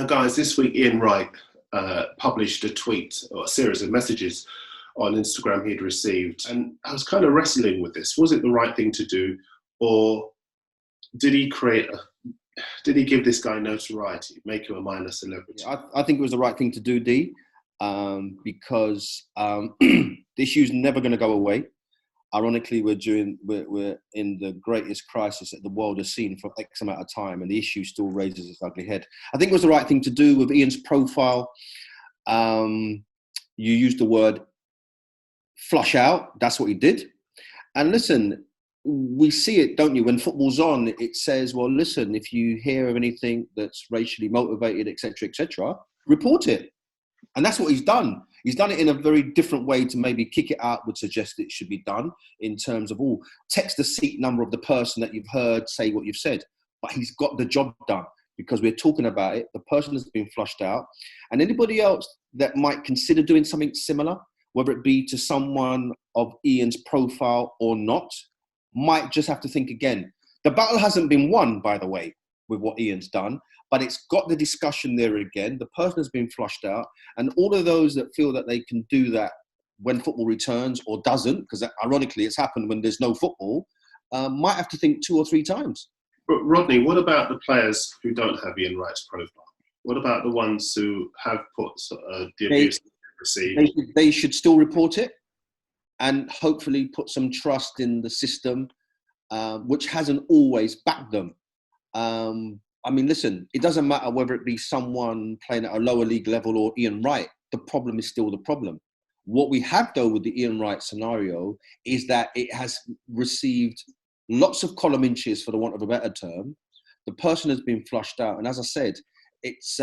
Guys, this week Ian Wright published a tweet or a series of messages on Instagram he'd received, and I was kind of wrestling with this. Was it the right thing to do, or did he give this guy notoriety, make him a minor celebrity? I think it was the right thing to do, D, because the issue's never going to go away. Ironically, we're in the greatest crisis that the world has seen for X amount of time, and the issue still raises its ugly head. I think it was the right thing to do with Ian's profile. You used the word flush out. That's what he did. And listen, we see it, don't you? When football's on, it says, well, listen, if you hear of anything that's racially motivated, etc., report it. And that's what he's done. He's done it in a very different way to maybe kick it out would suggest it should be done in terms of, text the seat number of the person that you've heard say what you've said. But he's got the job done because we're talking about it. The person has been flushed out. And anybody else that might consider doing something similar, whether it be to someone of Ian's profile or not, might just have to think again. The battle hasn't been won, by the way, with what Ian's done. But it's got the discussion there again. The person has been flushed out. And all of those that feel that they can do that when football returns or doesn't, because ironically it's happened when there's no football, might have to think 2 or 3 times. But Rodney, what about the players who don't have Ian Wright's profile? What about the ones who have put the abuse received? They should still report it and hopefully put some trust in the system, which hasn't always backed them. I mean, listen, it doesn't matter whether it be someone playing at a lower league level or Ian Wright. The problem is still the problem. What we have, though, with the Ian Wright scenario is that it has received lots of column inches, for the want of a better term. The person has been flushed out. And as I said, it's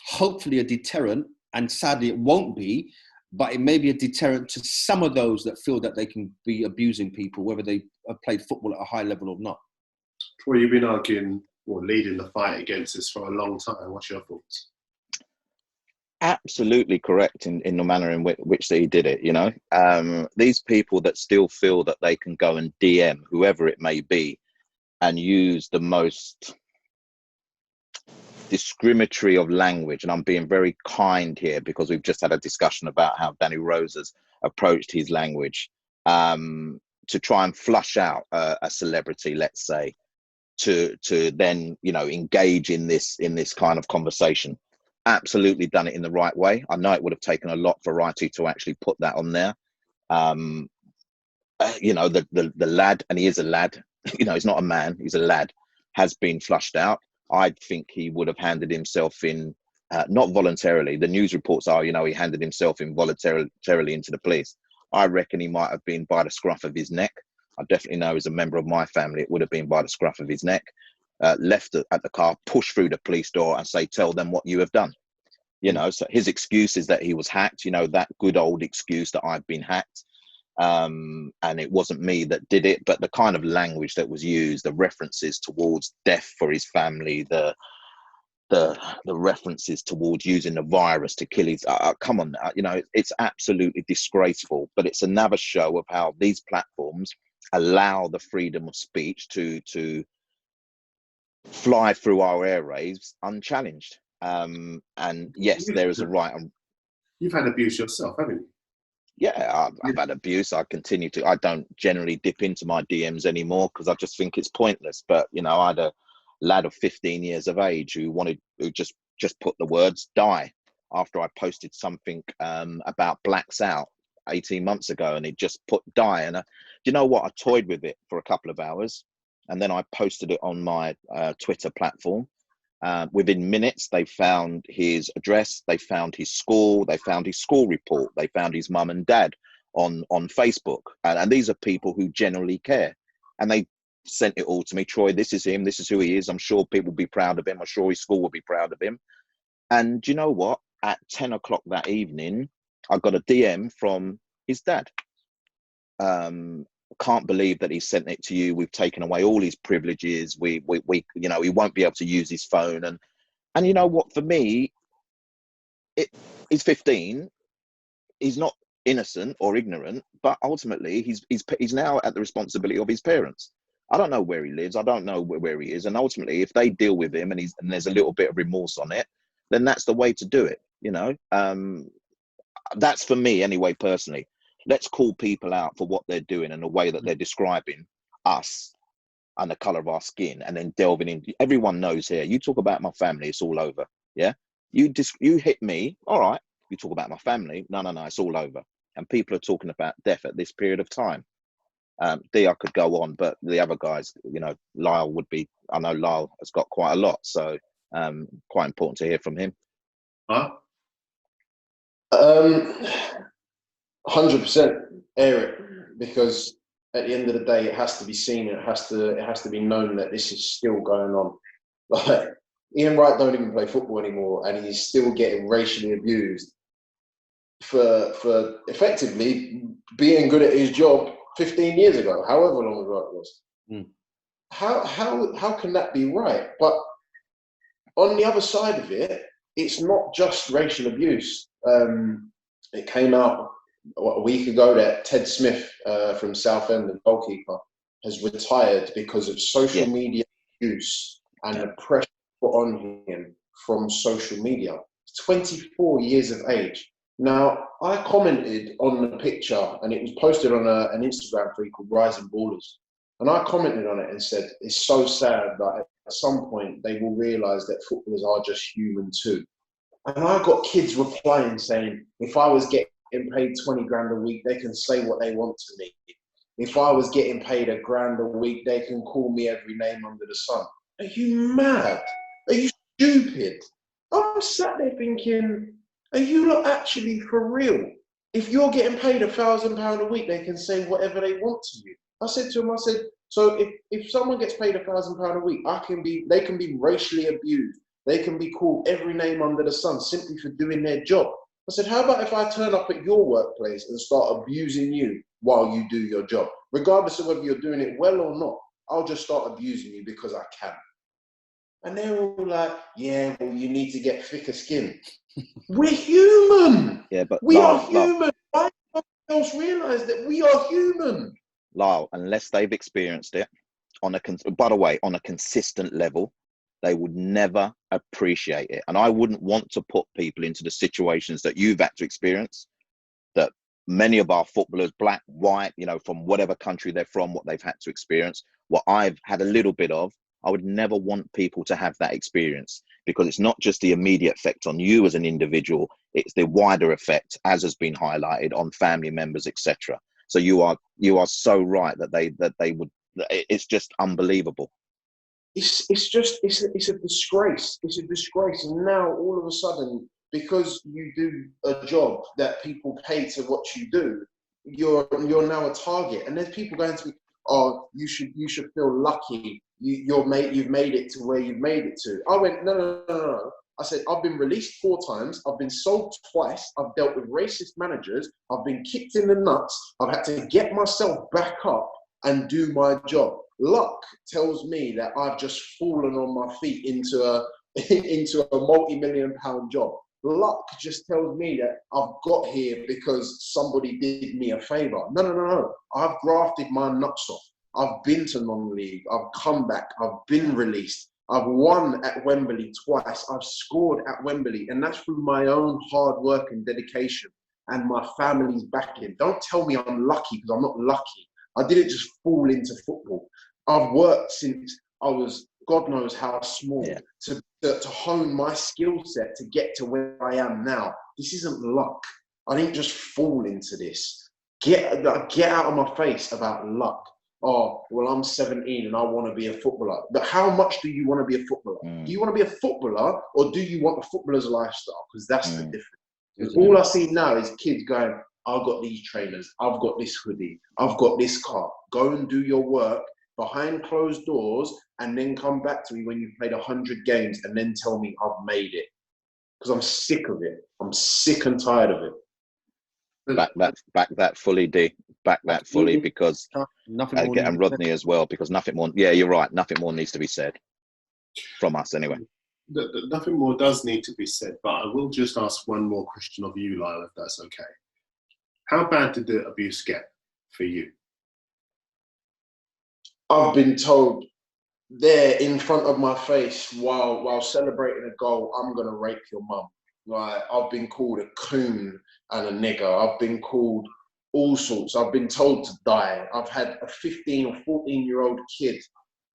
hopefully a deterrent, and sadly it won't be, but it may be a deterrent to some of those that feel that they can be abusing people, whether they have played football at a high level or not. Troy, you've been arguing or leading the fight against this for a long time. What's your thoughts? Absolutely correct in the manner in which he did it. You know, these people that still feel that they can go and DM whoever it may be and use the most discriminatory of language, and I'm being very kind here because we've just had a discussion about how Danny Rose has approached his language to try and flush out a celebrity, let's say, to then, you know, engage in this kind of conversation. Absolutely done it in the right way. I know it would have taken a lot for Wrighty to actually put that on there. You know, the lad, and he is a lad, you know, he's not a man, he's a lad, has been flushed out. I think he would have handed himself in, not voluntarily. The news reports are, you know, he handed himself in voluntarily into the police. I reckon he might have been by the scruff of his neck. I definitely know as a member of my family, it would have been by the scruff of his neck, left at the car, push through the police door and say, tell them what you have done. You know, so his excuse is that he was hacked, you know, that good old excuse that I've been hacked. And it wasn't me that did it, but the kind of language that was used, the references towards death for his family, the references towards using the virus to kill his, come on now, you know, it's absolutely disgraceful, but it's another show of how these platforms allow the freedom of speech to fly through our airwaves unchallenged. And yes, there is a right. You've had abuse yourself, haven't you? Yeah, I've had abuse. I continue to. I don't generally dip into my DMs anymore because I just think it's pointless. But you know, I had a lad of 15 years of age who just put the words "die" after I posted something about Blacks Out 18 months ago, and he just put "die." And you know what? I toyed with it for a couple of hours, and then I posted it on my Twitter platform. Within minutes, they found his address, they found his school, they found his school report, they found his mum and dad on Facebook. And these are people who generally care. And they sent it all to me. Troy, this is him, this is who he is. I'm sure people will be proud of him. I'm sure his school will be proud of him. And do you know what? At 10 o'clock that evening, I got a DM from his dad. Can't believe that he sent it to you. We've taken away all his privileges. We you know, he won't be able to use his phone. And you know what, for me, he's 15. He's not innocent or ignorant, but ultimately he's now at the responsibility of his parents. I don't know where he lives. I don't know where he is. And ultimately, if they deal with him and there's a little bit of remorse on it, then that's the way to do it. That's for me anyway, personally. Let's call people out for what they're doing and the way that they're describing us and the color of our skin, and then delving in. Everyone knows here. You talk about my family, it's all over. Yeah. You hit me. All right. You talk about my family. No, it's all over. And people are talking about death at this period of time. D, I could go on, but the other guys, Lyle would be. I know Lyle has got quite a lot, so quite important to hear from him. 100%, Eric, because at the end of the day, it has to be seen. It has to be known that this is still going on. Like, Ian Wright don't even play football anymore, and he's still getting racially abused for effectively being good at his job 15 years ago, however long ago it was. How can that be right? But on the other side of it, it's not just racial abuse. It came out a week ago that Ted Smith from Southend, the goalkeeper, has retired because of social media abuse and the pressure put on him from social media. 24 years of age. Now, I commented on the picture, and it was posted on an Instagram feed called Rising Ballers. And I commented on it and said, it's so sad that at some point they will realise that footballers are just human too. And I got kids replying saying, if I was getting paid 20 grand a week, they can say what they want to me. If I was getting paid $1 grand a week, they can call me every name under the sun. Are you mad? Are you stupid? I'm sat there thinking, are you not actually for real? If you're getting paid £1,000 a week, they can say whatever they want to you. I said to him, so if someone gets paid £1,000 a week, they can be racially abused. They can be called every name under the sun simply for doing their job. I said, how about if I turn up at your workplace and start abusing you while you do your job? Regardless of whether you're doing it well or not, I'll just start abusing you because I can. And they're all like, yeah, well, you need to get thicker skin. We're human. Yeah, but we are human. Why don't else realise that we are human? Lyle, unless they've experienced it on a consistent level, they would never appreciate it. And I wouldn't want to put people into the situations that you've had to experience, that many of our footballers, black, white, from whatever country they're from, what they've had to experience, what I've had a little bit of. I would never want people to have that experience, because it's not just the immediate effect on you as an individual, it's the wider effect, as has been highlighted, on family members, etc. So you are so right that they would. It's just unbelievable. It's a disgrace. It's a disgrace. And now all of a sudden, because you do a job that people pay to watch you do, you're now a target. And there's people going to be, oh, you should feel lucky. You've made it to where you've made it to. I went, no. I said, I've been released 4 times. I've been sold twice. I've dealt with racist managers. I've been kicked in the nuts. I've had to get myself back up and do my job. Luck tells me that I've just fallen on my feet into a multi-million-pound job. Luck just tells me that I've got here because somebody did me a favour. No. I've grafted my nuts off. I've been to non-league. I've come back. I've been released. I've won at Wembley twice. I've scored at Wembley. And that's through my own hard work and dedication and my family's backing. Don't tell me I'm lucky, because I'm not lucky. I didn't just fall into football. I've worked since I was, God knows how small, to hone my skill set to get to where I am now. This isn't luck. I didn't just fall into this. Get out of my face about luck. Oh, well, I'm 17 and I want to be a footballer. But how much do you want to be a footballer? Do you want to be a footballer, or do you want a footballer's lifestyle? Because that's the difference. Because all I see now is kids going, I've got these trainers, I've got this hoodie, I've got this car. Go and do your work behind closed doors, and then come back to me when you've played 100 games and then tell me I've made it. Because I'm sick of it. I'm sick and tired of it. Back that fully, D. Back that fully, because and Rodney as well, because nothing more. Yeah, you're right. Nothing more needs to be said from us, anyway. Nothing more does need to be said, but I will just ask one more question of you, Lyle, if that's okay. How bad did the abuse get for you? I've been told there in front of my face while celebrating a goal, I'm gonna rape your mum. Like, I've been called a coon and a nigger. I've been called all sorts. I've been told to die. I've had a 15 or 14-year-old kid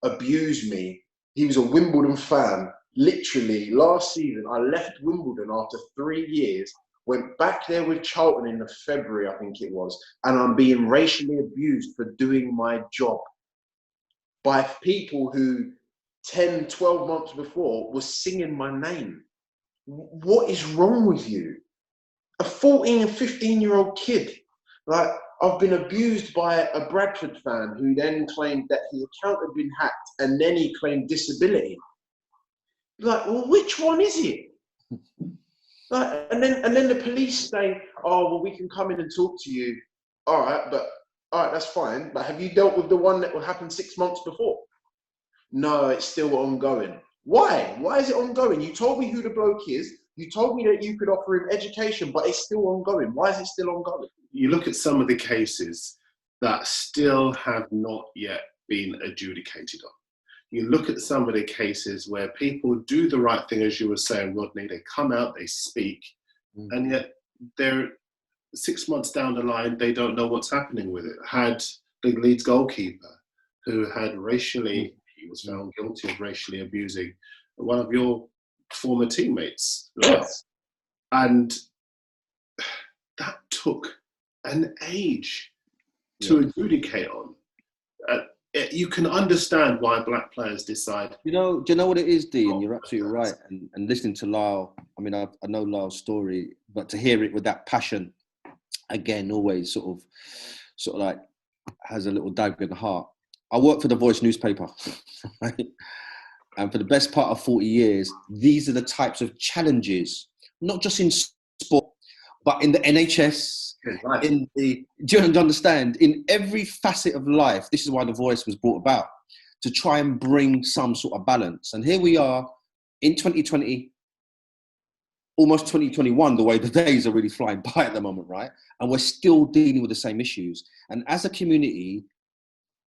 abuse me. He was a Wimbledon fan. Literally, last season, I left Wimbledon after 3 years, went back there with Charlton in the February, I think it was, and I'm being racially abused for doing my job by people who 10, 12 months before were singing my name. What is wrong with you? A 14 and 15-year-old kid. Like, I've been abused by a Bradford fan who then claimed that his account had been hacked, and then he claimed disability. Like, well, which one is it? Like, and then the police say, oh, well, we can come in and talk to you. All right, that's fine. But have you dealt with the one that happened 6 months before? No, it's still ongoing. Why? Why is it ongoing? You told me who the bloke is. You told me that you could offer him education, but it's still ongoing. Why is it still ongoing? You look at some of the cases that still have not yet been adjudicated on. You look at some of the cases where people do the right thing, as you were saying, Rodney, they come out, they speak, and yet they're 6 months down the line, they don't know what's happening with it. Had the Leeds goalkeeper who had racially, he was found guilty of racially abusing one of your former teammates. Yes. And that took an age to adjudicate on. You can understand why black players decide. Do you know what it is, D? And you're absolutely right. And listening to Lyle, I mean, I know Lyle's story, but to hear it with that passion, again, always sort of like has a little dagger in the heart. I work for the Voice newspaper, right? And for the best part of 40 years, these are the types of challenges, not just in sport, but in the NHS, Right. do you understand? In every facet of life, this is why the Voice was brought about, to try and bring some sort of balance. And here we are in 2020, almost 2021, the way the days are really flying by at the moment, right? And we're still dealing with the same issues. And as a community,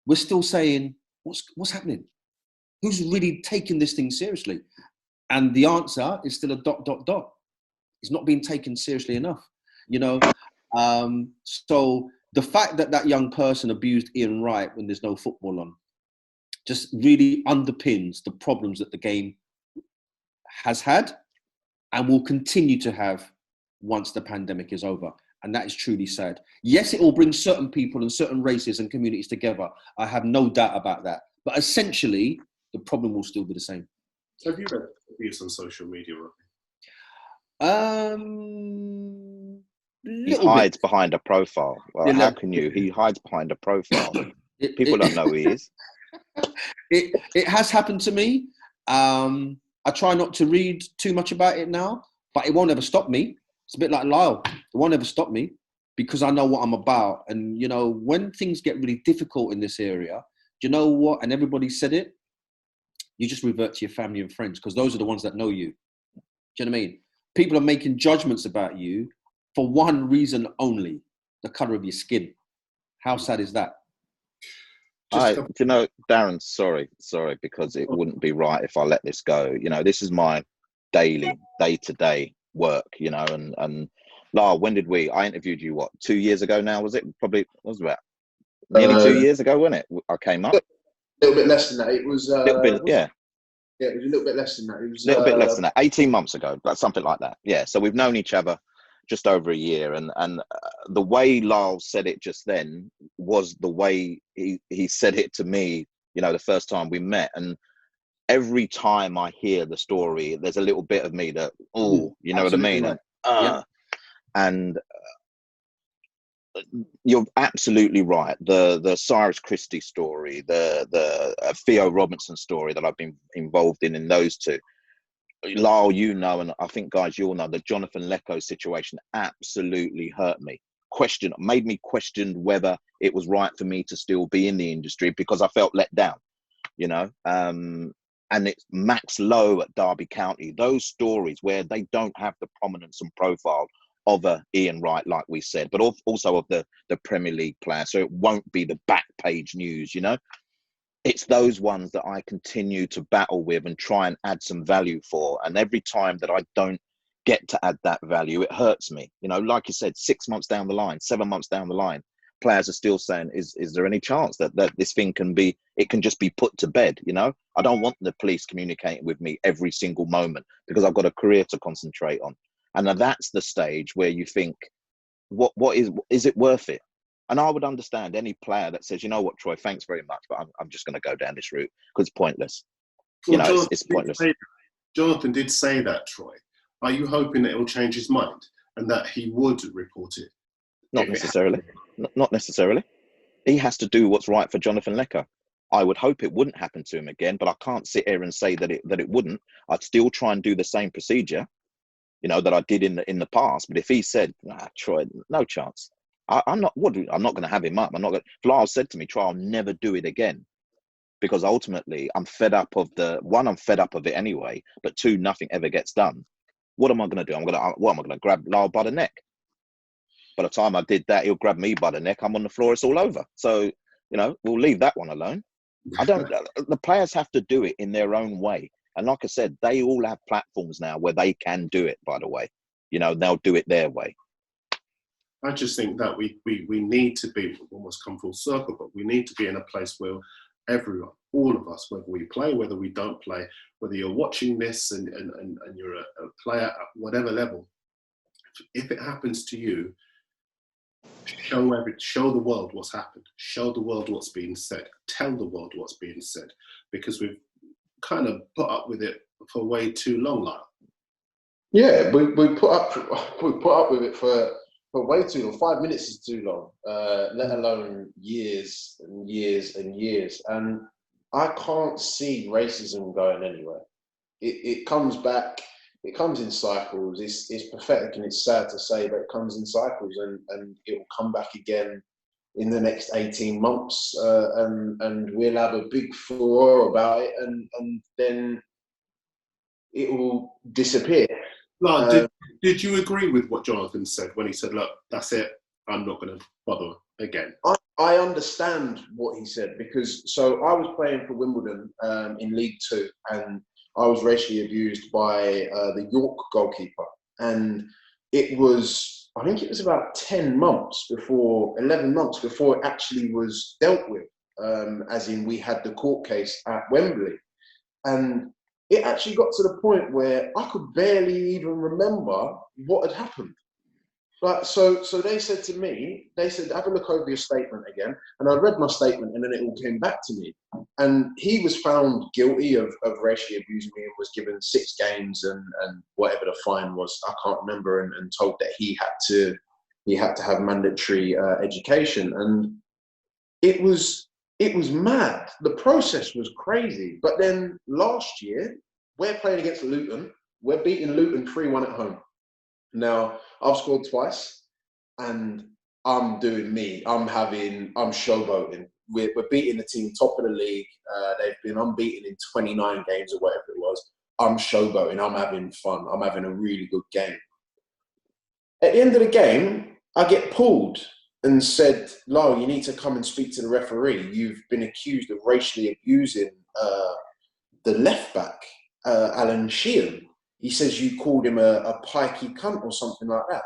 we're still saying, what's happening? Who's really taking this thing seriously? And the answer is still a ... It's not being taken seriously enough, you know? So the fact that that young person abused Ian Wright when there's no football on just really underpins the problems that the game has had and will continue to have once the pandemic is over. And that is truly sad. Yes, it will bring certain people and certain races and communities together. I have no doubt about that. But essentially, the problem will still be the same. Have you read abuse on social media, Rodney? He hides behind a profile. Well, how can you? He hides behind a profile. People don't know who he is. It has happened to me. I try not to read too much about it now, but it won't ever stop me. It's a bit like Lyle. It won't ever stop me because I know what I'm about. And, you know, when things get really difficult in this area, do you know what? And everybody said it. You just revert to your family and friends because those are the ones that know you. Do you know what I mean? People are making judgments about you for one reason only, the colour of your skin. How sad is that? Do you know, Darren, sorry, because it wouldn't be right if I let this go. You know, this is my daily, day-to-day work, you know, and Lara, when did I interviewed you, 2 years ago now, was it? Probably, was about nearly 2 years ago, wasn't it? I came up. A little bit less than that. It was... yeah. Yeah, it was a little bit less than that. It was a little bit less than that, 18 months ago, but something like that. Yeah, so we've known each other just over a year, and the way Lyle said it just then was the way he said it to me, you know, the first time we met. And every time I hear the story, there's a little bit of me that, you know what I mean? Right. And you're absolutely right. The Cyrus Christie story, the Theo Robinson story that I've been involved in those two. Lyle, you know, and I think guys, you'll know, the Jonathan Lecco situation absolutely hurt me. Made me question whether it was right for me to still be in the industry because I felt let down, you know. And it's Max Lowe at Derby County. Those stories where they don't have the prominence and profile of a Ian Wright, like we said, but also of the Premier League player. So it won't be the back page news, you know. it's those ones that I continue to battle with and try and add some value for. And every time that I don't get to add that value, it hurts me. You know, like you said, 6 months down the line, 7 months down the line, players are still saying, is there any chance that this thing can just be put to bed? You know, I don't want the police communicating with me every single moment, because I've got a career to concentrate on. And now that's the stage where you think, what is it worth it? And I would understand any player that says, you know what, Troy, thanks very much, but I'm just going to go down this route because it's pointless. Well, you know, it's pointless. Jonathan did say that, Troy. Are you hoping that it'll change his mind and that he would report it? Not necessarily. Not necessarily. He has to do what's right for Jonathan Lecker. I would hope it wouldn't happen to him again, but I can't sit here and say that it wouldn't. I'd still try and do the same procedure, you know, that I did in the past. But if he said, nah, Troy, no chance. I'm not going to have him up. Lyle said to me, Troy, I'll never do it again. Because ultimately I'm fed up of I'm fed up of it anyway, but 2, nothing ever gets done. What am I going to do? Am I going to grab Lyle by the neck? By the time I did that, he'll grab me by the neck. I'm on the floor. It's all over. So, you know, we'll leave that one alone. The players have to do it in their own way. And like I said, they all have platforms now where they can do it, by the way. You know, they'll do it their way. I just think that we need to be, almost come full circle, but we need to be in a place where everyone, all of us, whether we play, whether we don't play, whether you're watching this and you're a player at whatever level, if it happens to you, show the world what's happened, show the world what's being said, tell the world what's being said, because we've kind of put up with it for way too long now. Yeah, we put up with it for way too long. 5 minutes is too long, let alone years and years and years. And I can't see racism going anywhere. It comes back. It comes in cycles. It's pathetic and it's sad to say, but it comes in cycles, and it will come back again in the next 18 months, and we'll have a big furore about it, and then it will disappear. Like, did you agree with what Jonathan said when he said, look, that's it, I'm not going to bother again? I understand what he said, because so I was playing for Wimbledon in League Two, and I was racially abused by the York goalkeeper. And it was, I think it was about 11 months before it actually was dealt with, as in we had the court case at Wembley. And it actually got to the point where I could barely even remember what had happened. But so they said to me, have a look over your statement again. And I read my statement, and then it all came back to me. And he was found guilty of racially abusing me and was given 6 games and whatever the fine was, I can't remember, and told that he had to have mandatory education. And it was mad. The process was crazy. But then last year, we're playing against Luton. We're beating Luton 3-1 at home. Now, I've scored twice, and I'm doing me. I'm showboating. We're beating the team top of the league. They've been unbeaten in 29 games or whatever it was. I'm showboating. I'm having fun. I'm having a really good game. At the end of the game, I get pulled and said, Lyle, you need to come and speak to the referee. You've been accused of racially abusing the left back, Alan Sheehan. He says you called him a pikey cunt or something like that.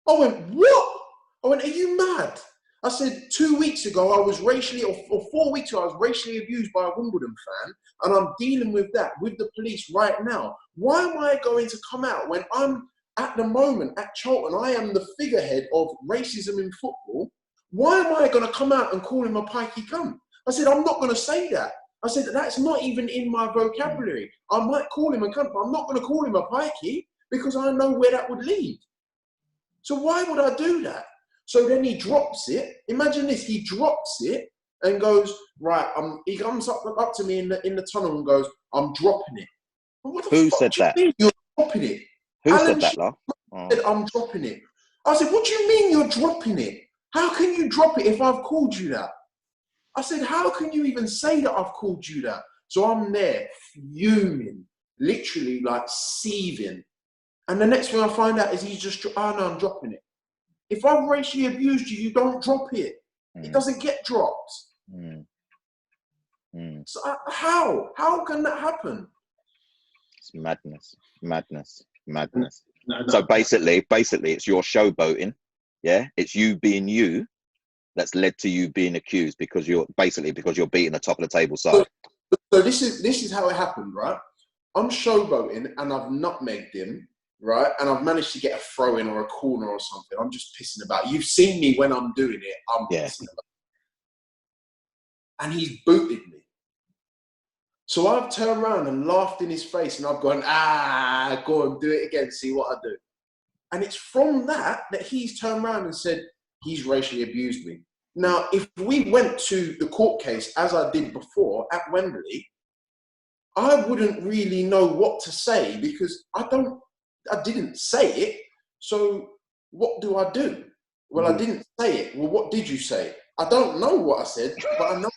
I went, what? I went, are you mad? I said, 2 weeks ago, I was racially, or 4 weeks ago, I was racially abused by a Wimbledon fan, and I'm dealing with that with the police right now. Why am I going to come out when I'm, at the moment, at Charlton, I am the figurehead of racism in football? Why am I going to come out and call him a pikey cunt? I said, I'm not going to say that. I said, that's not even in my vocabulary. I might call him a cunt, but I'm not going to call him a pikey because I know where that would lead. So why would I do that? So then he drops it. Imagine this, he drops it and goes, right, he comes up to me in the tunnel and goes, I'm dropping it. What the Who fuck said do you that? mean you're dropping it? Who Alan said that, Lyle? said, I'm dropping it. I said, what do you mean you're dropping it? How can you drop it if I've called you that? I said, how can you even say that I've called you that? So I'm there fuming, literally like seething. And the next thing I find out is he's just, oh no, I'm dropping it. If I've racially abused you, you don't drop it. It doesn't get dropped. So how can that happen? It's madness. No. So basically, it's your showboating. Yeah, it's you being you that's led to you being accused because you're beating the top of the table side. So this is how it happened, right? I'm showboating and I've nutmegged him, right? And I've managed to get a throw in or a corner or something. I'm just pissing about. You've seen me when I'm doing it. I'm pissing about. And he's booted me. So I've turned around and laughed in his face and I've gone, go and do it again, see what I do. And it's from that he's turned around and said, he's racially abused me. Now, if we went to the court case, as I did before at Wembley, I wouldn't really know what to say because I didn't say it. So what do I do? Well, I didn't say it. Well, what did you say? I don't know what I said, but I know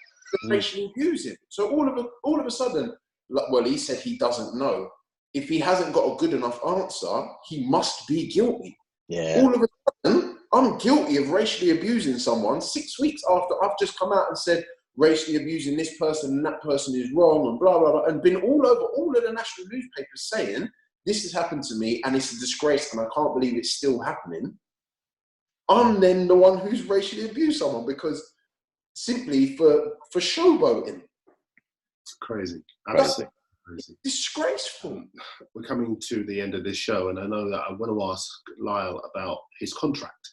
racially abusing. So all of a sudden, well, he said he doesn't know. If he hasn't got a good enough answer, he must be guilty. Yeah. All of a sudden, I'm guilty of racially abusing someone 6 weeks after I've just come out and said racially abusing this person and that person is wrong and blah, blah, blah, and been all over all of the national newspapers saying this has happened to me and it's a disgrace and I can't believe it's still happening. I'm then the one who's racially abused someone because simply for showboating. It's crazy. Absolutely crazy. Disgraceful. We're coming to the end of this show, and I know that I want to ask Lyle about his contract.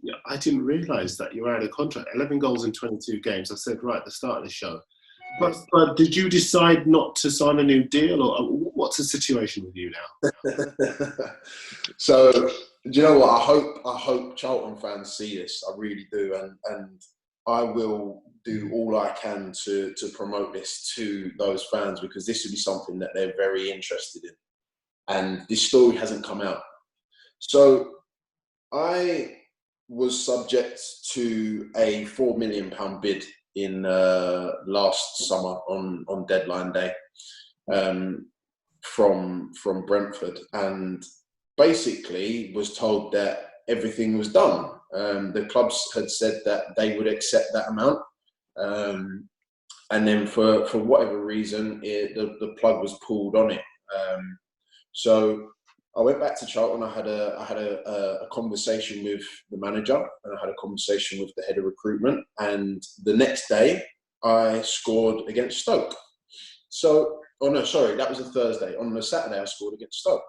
Yeah, I didn't realise that you had a contract. 11 goals in 22 games. I said right at the start of the show. But did you decide not to sign a new deal, or what's the situation with you now? So, do you know what? I hope Charlton fans see this. I really do, and I will do all I can to promote this to those fans because this would be something that they're very interested in. And this story hasn't come out. So I was subject to a £4 million bid in last summer on deadline day from Brentford, and basically was told that everything was done. The clubs had said that they would accept that amount, and then for whatever reason, the plug was pulled on it. So I went back to Charlton. I had a conversation with the manager, and I had a conversation with the head of recruitment. And the next day, I scored against Stoke. So, that was a Thursday. On the Saturday, I scored against Stoke.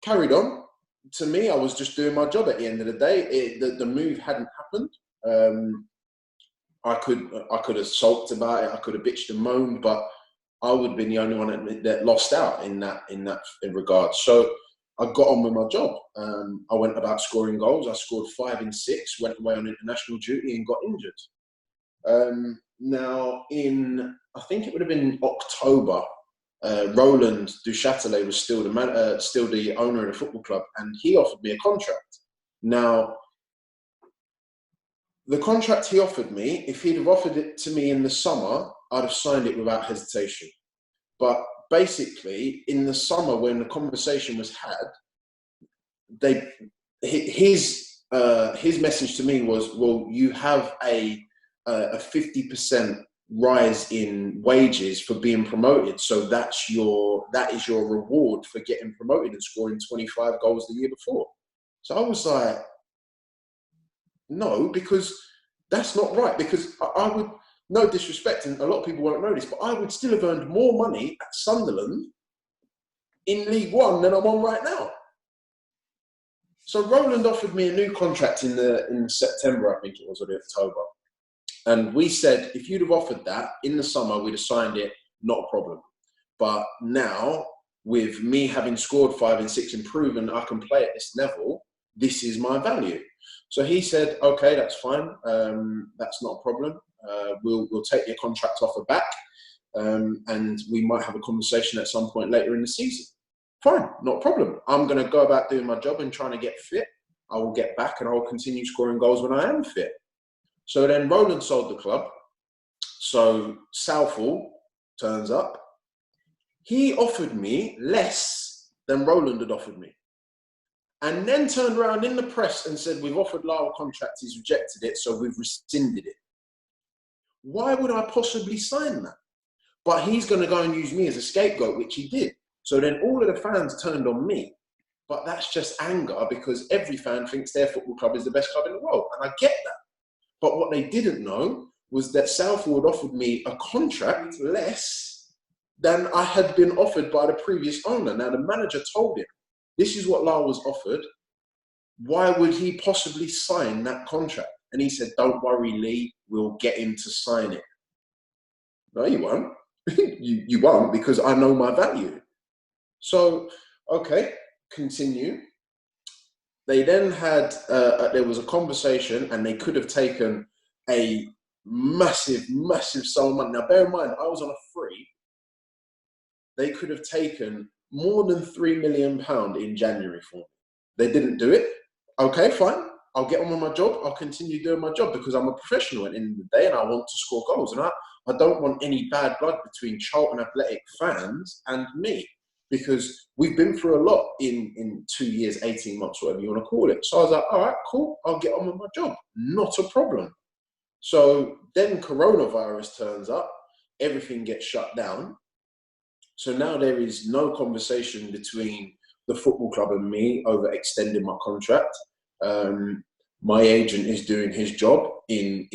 Carried on. To me, I was just doing my job. At the end of the day, the move hadn't happened. I could have sulked about it. I could have bitched and moaned, but I would have been the only one that lost out in regard. So I got on with my job. I went about scoring goals. I scored 5 in 6, went away on international duty and got injured. Now, I think it would have been October, Roland Duchâtelet was still the owner of the football club, and he offered me a contract. Now, the contract he offered me, if he'd have offered it to me in the summer, I'd have signed it without hesitation. But basically, in the summer when the conversation was had, his message to me was, well, you have a 50% rise in wages for being promoted, so that is your reward for getting promoted and scoring 25 goals the year before. So I was like, no, because that's not right, because I would, no disrespect, and a lot of people won't know this, but I would still have earned more money at Sunderland in League One than I'm on right now. So Roland offered me a new contract in September, I think it was, or October. And we said, if you'd have offered that in the summer, we'd have signed it, not a problem. But now, with me having scored 5 and 6 and proven I can play at this level, this is my value. So he said, okay, that's fine. That's not a problem. We'll take your contract offer back, and we might have a conversation at some point later in the season. Fine, not a problem. I'm going to go about doing my job and trying to get fit. I will get back and I will continue scoring goals when I am fit. So then Roland sold the club. So Southall turns up. He offered me less than Roland had offered me. And then turned around in the press and said, we've offered Lyle a contract, he's rejected it, so we've rescinded it. Why would I possibly sign that? But he's going to go and use me as a scapegoat, which he did. So then all of the fans turned on me. But that's just anger because every fan thinks their football club is the best club in the world. And I get that. But what they didn't know was that Southwold offered me a contract less than I had been offered by the previous owner. Now, the manager told him, this is what Lyle was offered. Why would he possibly sign that contract? And he said, don't worry, Lee, we'll get him to sign it. No, you won't. you won't, because I know my value. So, okay, continue. They then had, there was a conversation and they could have taken a massive sum of money. Now, bear in mind, I was on a free. They could have taken more than £3 million in January for me. They didn't do it. Okay, fine. I'll get on with my job. I'll continue doing my job because I'm a professional at the end of the day and I want to score goals. And I don't want any bad blood between Charlton Athletic fans and me, because we've been through a lot in 2 years, 18 months, whatever you want to call it. So I was like, all right, cool. I'll get on with my job. Not a problem. So then coronavirus turns up. Everything gets shut down. So now there is no conversation between the football club and me over extending my contract. My agent is doing his job in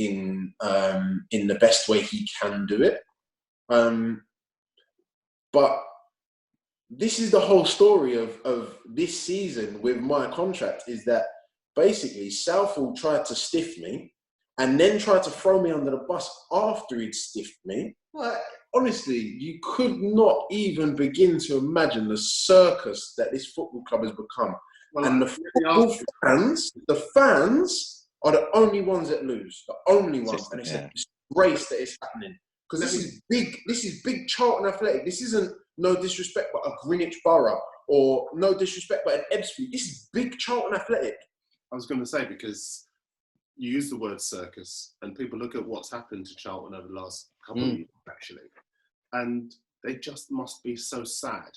the best way he can do it. But this is the whole story of this season with my contract, is that basically Southall tried to stiff me and then tried to throw me under the bus after he'd stiffed me. Like, honestly, you could not even begin to imagine the circus that this football club has become. Well, and the fans are the only ones that lose, the only ones. And it's a disgrace that it's happening. Because this is big Charlton Athletic. This isn't, no disrespect, but a Greenwich Borough, or no disrespect, but an Ebbsfleet. This is big Charlton Athletic. I was going to say, because you use the word circus and people look at what's happened to Charlton over the last couple of years, actually. And they just must be so sad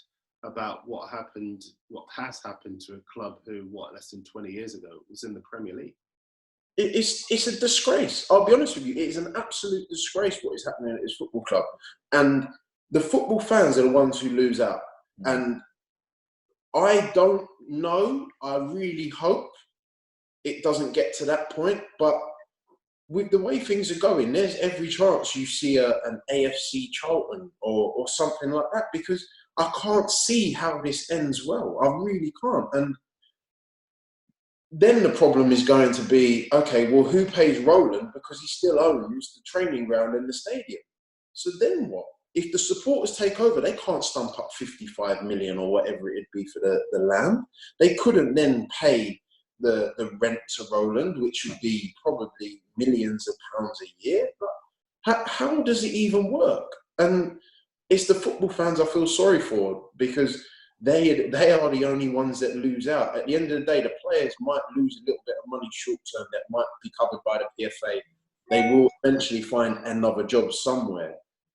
about what has happened to a club who, less than 20 years ago, was in the Premier League. It's a disgrace. I'll be honest with you. It is an absolute disgrace what is happening at this football club. And the football fans are the ones who lose out. And I don't know. I really hope it doesn't get to that point. But with the way things are going, there's every chance you see an AFC Charlton or something like that, because I can't see how this ends well. I really can't. And then the problem is going to be, okay, well, who pays Roland? Because he still owns the training ground and the stadium. So then what? If the supporters take over, they can't stump up 55 million or whatever it'd be for the land. They couldn't then pay the rent to Roland, which would be probably millions of pounds a year. But how does it even work? And it's the football fans I feel sorry for, because they are the only ones that lose out. At the end of the day, the players might lose a little bit of money short term that might be covered by the PFA. They will eventually find another job somewhere.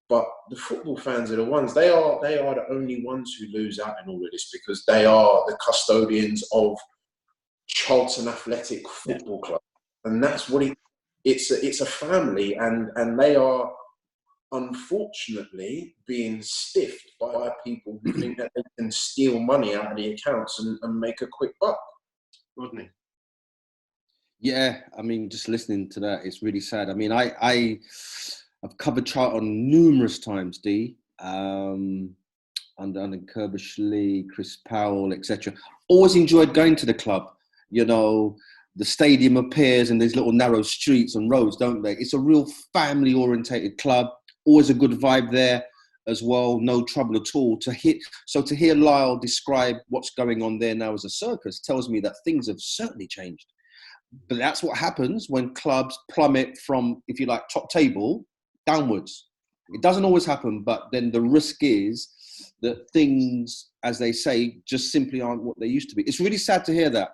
But the football fans are the ones, they are the only ones who lose out in all of this, because they are the custodians of Charlton Athletic Football Club. And that's what it's a family, and they are unfortunately being stiffed by people who think that they can steal money out of the accounts and make a quick buck. Rodney? Yeah, I mean, just listening to that, it's really sad. I mean, I've covered Charlton numerous times, D, under Kerbishley, Chris Powell, etc. Always enjoyed going to the club. You know, the stadium appears in these little narrow streets and roads, don't they? It's a real family-orientated club. Always a good vibe there as well. No trouble at all. To hear Lyle describe what's going on there now as a circus tells me that things have certainly changed. But that's what happens when clubs plummet from, if you like, top table downwards. It doesn't always happen, but then the risk is that things, as they say, just simply aren't what they used to be. It's really sad to hear that.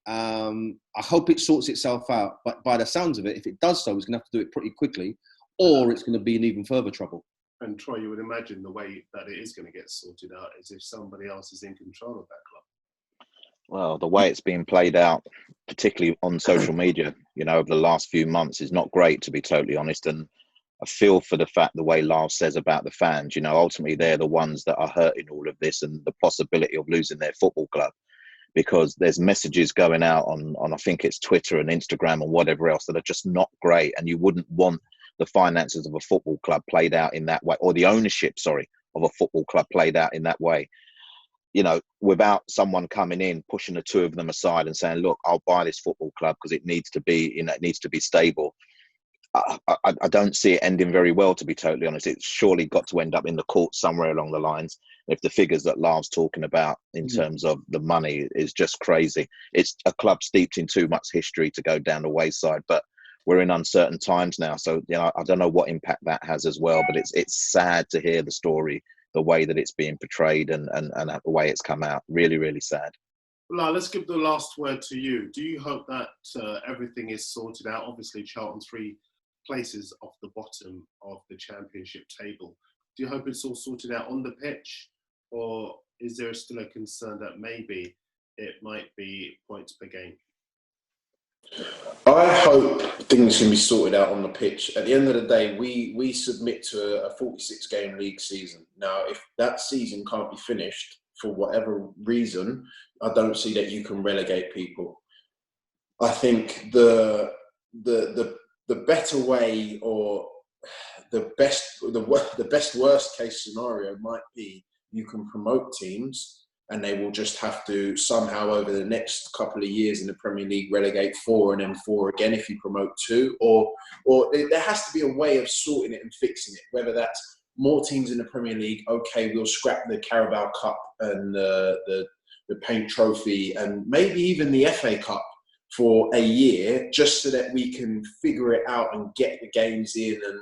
I hope it sorts itself out, but by the sounds of it, if it does so, it's going to have to do it pretty quickly, or it's going to be in even further trouble. And Troy, you would imagine the way that it is going to get sorted out is if somebody else is in control of that club. Well, the way it's being played out, particularly on social media, you know, over the last few months, is not great, to be totally honest. And I feel for the fact, the way Lars says about the fans, you know, ultimately they're the ones that are hurting all of this and the possibility of losing their football club, because there's messages going out on I think it's Twitter and Instagram and whatever else that are just not great. And you wouldn't want the finances of a football club played out in that way, or the ownership, sorry, of a football club played out in that way. You know, without someone coming in, pushing the two of them aside and saying, look, I'll buy this football club because it needs to be, you know, it needs to be stable. I don't see it ending very well, to be totally honest. It's surely got to end up in the court somewhere along the lines. If the figures that Lars talking about in terms of the money is just crazy, it's a club steeped in too much history to go down the wayside. But we're in uncertain times now, so you know, I don't know what impact that has as well. But it's sad to hear the story, the way that it's being portrayed, and the way it's come out. Really, really sad. Well, let's give the last word to you. Do you hope that everything is sorted out? Obviously, Charlton 3 places off the bottom of the championship table. Do you hope it's all sorted out on the pitch, or is there still a concern that maybe it might be points per game? I hope things can be sorted out on the pitch. At the end of the day, we submit to a 46-game league season. Now, if that season can't be finished for whatever reason, I don't see that you can relegate people. I think the better way, or the best worst case scenario might be you can promote teams and they will just have to somehow over the next couple of years in the Premier League relegate 4 and then 4 again if you promote 2, or there has to be a way of sorting it and fixing it, whether that's more teams in the Premier League. Okay, we'll scrap the Carabao Cup and the Paint Trophy and maybe even the FA Cup for a year, just so that we can figure it out and get the games in. And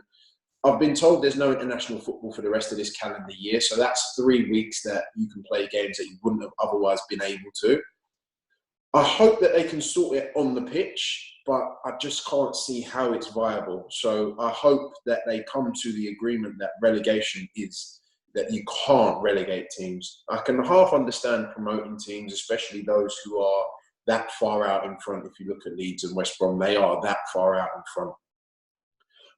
I've been told there's no international football for the rest of this calendar year, so that's 3 weeks that you can play games that you wouldn't have otherwise been able to. I hope that they can sort it on the pitch, but I just can't see how it's viable. So I hope that they come to the agreement that relegation is, that you can't relegate teams. I can half understand promoting teams, especially those who are that far out in front. If you look at Leeds and West Brom, they are that far out in front.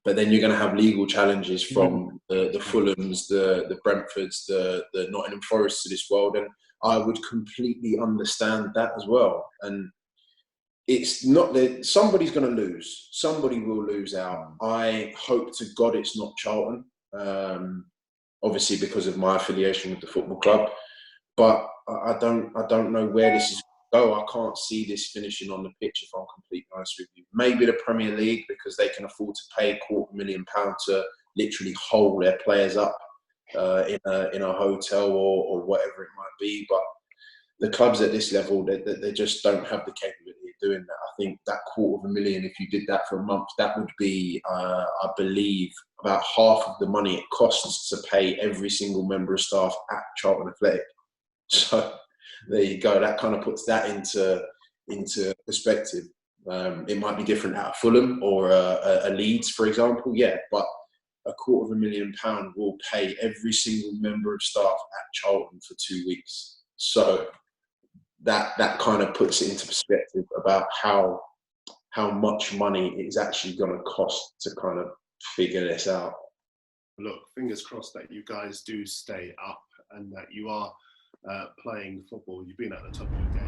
But then you're going to have legal challenges from the Fulhams, the Brentfords, the Nottingham Forests of this world. And I would completely understand that as well. And it's not that somebody's going to lose. Somebody will lose out. I hope to God it's not Charlton, obviously because of my affiliation with the football club. But I don't know where this is. I can't see this finishing on the pitch, if I'm completely honest with you. Maybe the Premier League, because they can afford to pay £250,000 to literally hold their players up in a hotel or whatever it might be. But the clubs at this level, they just don't have the capability of doing that. I think that £250,000, if you did that for a month, that would be, I believe, about half of the money it costs to pay every single member of staff at Charlton Athletic. So there you go. That kind of puts that into perspective. It might be different out of Fulham or a Leeds, for example. Yeah, but £250,000 will pay every single member of staff at Charlton for 2 weeks. So that kind of puts it into perspective about how much money it is actually going to cost to kind of figure this out. Look, fingers crossed that you guys do stay up and that you are playing football. You've been at the top of your game.